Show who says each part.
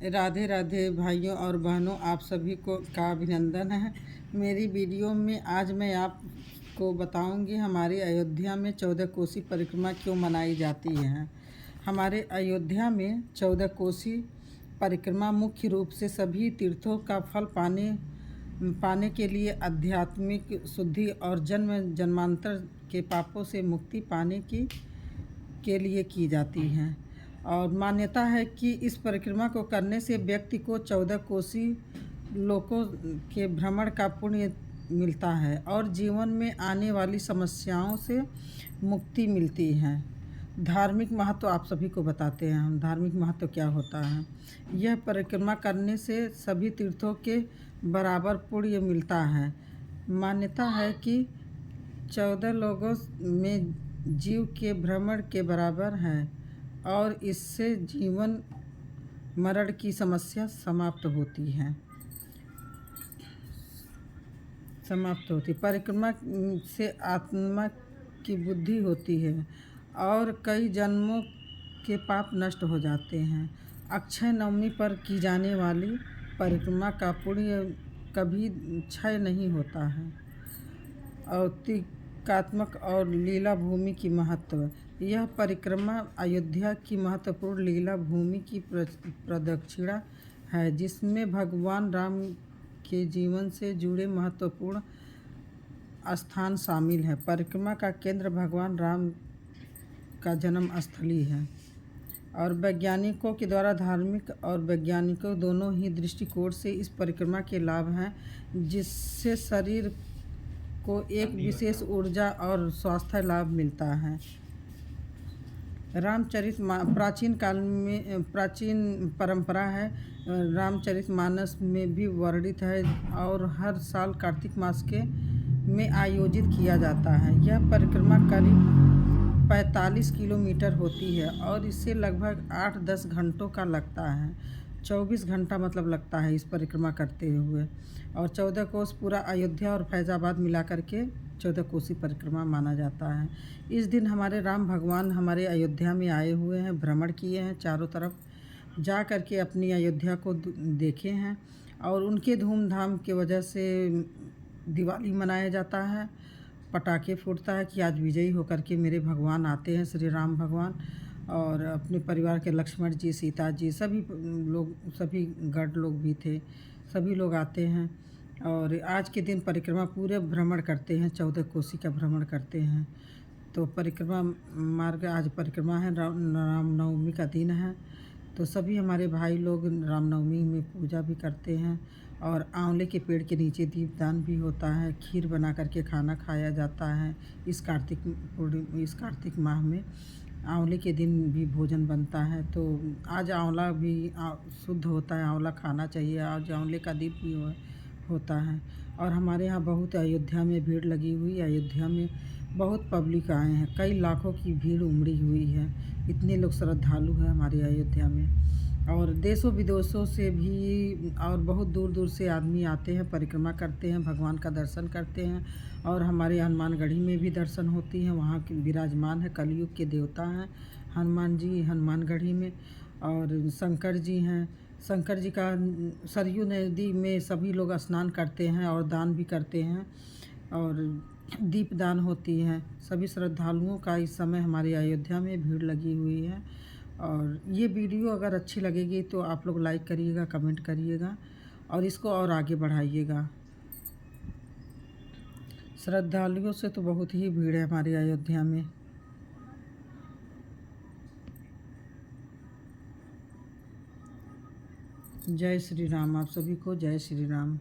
Speaker 1: राधे राधे भाइयों और बहनों, आप सभी को का अभिनंदन है। मेरी वीडियो में आज मैं आपको बताऊंगी हमारे अयोध्या में 14 कोसी परिक्रमा क्यों मनाई जाती है। हमारे अयोध्या में 14 कोसी परिक्रमा मुख्य रूप से सभी तीर्थों का फल पाने के लिए, आध्यात्मिक शुद्धि और जन्म जन्मांतर के पापों से मुक्ति पाने के लिए की जाती हैं। और मान्यता है कि इस परिक्रमा को करने से व्यक्ति को 14 कोसी लोकों के भ्रमण का पुण्य मिलता है और जीवन में आने वाली समस्याओं से मुक्ति मिलती है। धार्मिक महत्व आप सभी को बताते हैं हम। धार्मिक महत्व क्या होता है? यह परिक्रमा करने से सभी तीर्थों के बराबर पुण्य मिलता है। मान्यता है कि 14 लोगों में जीव के भ्रमण के बराबर है और इससे जीवन मरण की समस्या समाप्त होती। परिक्रमा से आत्मा की बुद्धि होती है और कई जन्मों के पाप नष्ट हो जाते हैं। अक्षय नवमी पर की जाने वाली परिक्रमा का पुण्य कभी क्षय नहीं होता है। और तीकात्मक और लीला भूमि की महत्व। यह परिक्रमा अयोध्या की महत्वपूर्ण लीला भूमि की प्रदक्षिणा है, जिसमें भगवान राम के जीवन से जुड़े महत्वपूर्ण स्थान शामिल है। परिक्रमा का केंद्र भगवान राम का जन्म स्थली है और वैज्ञानिकों के द्वारा धार्मिक और वैज्ञानिकों दोनों ही दृष्टिकोण से इस परिक्रमा के लाभ हैं, जिससे शरीर को एक विशेष ऊर्जा और स्वास्थ्य लाभ मिलता है। प्राचीन परंपरा है। रामचरितमानस में भी वर्णित है और हर साल कार्तिक मास में आयोजित किया जाता है। यह परिक्रमा करीब 45 किलोमीटर होती है और इससे लगभग 8-10 घंटों का लगता है। 24 घंटा मतलब लगता है इस परिक्रमा करते हुए। और 14 कोस पूरा अयोध्या और फैज़ाबाद मिला करके 14 कोसी परिक्रमा माना जाता है। इस दिन हमारे राम भगवान हमारे अयोध्या में आए हुए हैं, भ्रमण किए हैं, चारों तरफ जा करके अपनी अयोध्या को देखे हैं और उनके धूमधाम की वजह से दिवाली मनाया जाता है। पटाखे फूटता है कि आज विजयी होकर के मेरे भगवान आते हैं, श्री राम भगवान, और अपने परिवार के लक्ष्मण जी, सीता जी, सभी गढ़ लोग भी थे, सभी लोग आते हैं और आज के दिन परिक्रमा पूरे भ्रमण करते हैं, 14 कोसी का भ्रमण करते हैं। तो परिक्रमा मार्ग आज परिक्रमा है, रामनवमी का दिन है, तो सभी हमारे भाई लोग रामनवमी में पूजा भी करते हैं और आंवले के पेड़ के नीचे दीपदान भी होता है। खीर बना करके खाना खाया जाता है। इस कार्तिक माह में आंवले के दिन भी भोजन बनता है। तो आज आंवला भी शुद्ध होता है, आंवला खाना चाहिए। आज आंवले का दीप भी होता है। और हमारे यहाँ बहुत अयोध्या में भीड़ लगी हुई। अयोध्या में बहुत पब्लिक आए हैं, कई लाखों की भीड़ उमड़ी हुई है। इतने लोग श्रद्धालु हैं हमारे अयोध्या में। और देशों विदेशों से भी और बहुत दूर दूर से आदमी आते हैं, परिक्रमा करते हैं, भगवान का दर्शन करते हैं। और हमारे हनुमानगढ़ी में भी दर्शन होती हैं। वहाँ के विराजमान है, कलयुग के देवता हैं हनुमान जी हनुमानगढ़ी में। और शंकर जी हैं। शंकर जी का सरयू नदी में सभी लोग स्नान करते हैं और दान भी करते हैं और दीपदान होती है। सभी श्रद्धालुओं का इस समय हमारे अयोध्या में भीड़ लगी हुई है। और ये वीडियो अगर अच्छी लगेगी तो आप लोग लाइक करिएगा, कमेंट करिएगा और इसको और आगे बढ़ाइएगा। श्रद्धालुओं से तो बहुत ही भीड़ है हमारे अयोध्या में। जय श्री राम। आप सभी को जय श्री राम।